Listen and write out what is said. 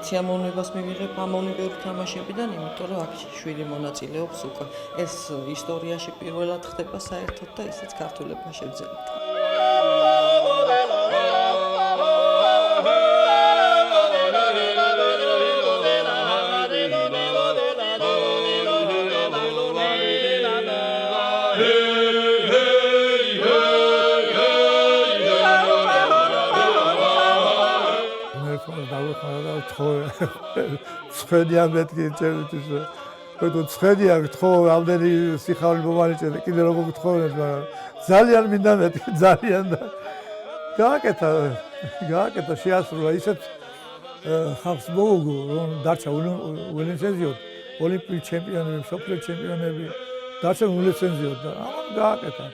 მაინც ამოვნებას მივიღებ ამოვნებური თამაშებიდან, იმიტომ რომ აქ შვილი მონაწილეობს უკვე. ეს ისტორიაში პირველად ხდება საერთოდ და ისიც ქართველებმა შევძელით. ცხენია მეთქი წერთვის რომ ცხენია გთხოვ ამდენი სიხარული მომალეჭე და კიდე როგორ გთხოვებს მაგრამ ძალიან მინდა მეთქი ძალიან და გააკეთა შეასრულა ისეთ ხალხს მოუგო რომ დარჩა ულიცენზიოდ ოლიმპიურ ჩემპიონები მსოფლიო ჩემპიონები დარჩა ულიცენზიოდ და ამან გააკეთა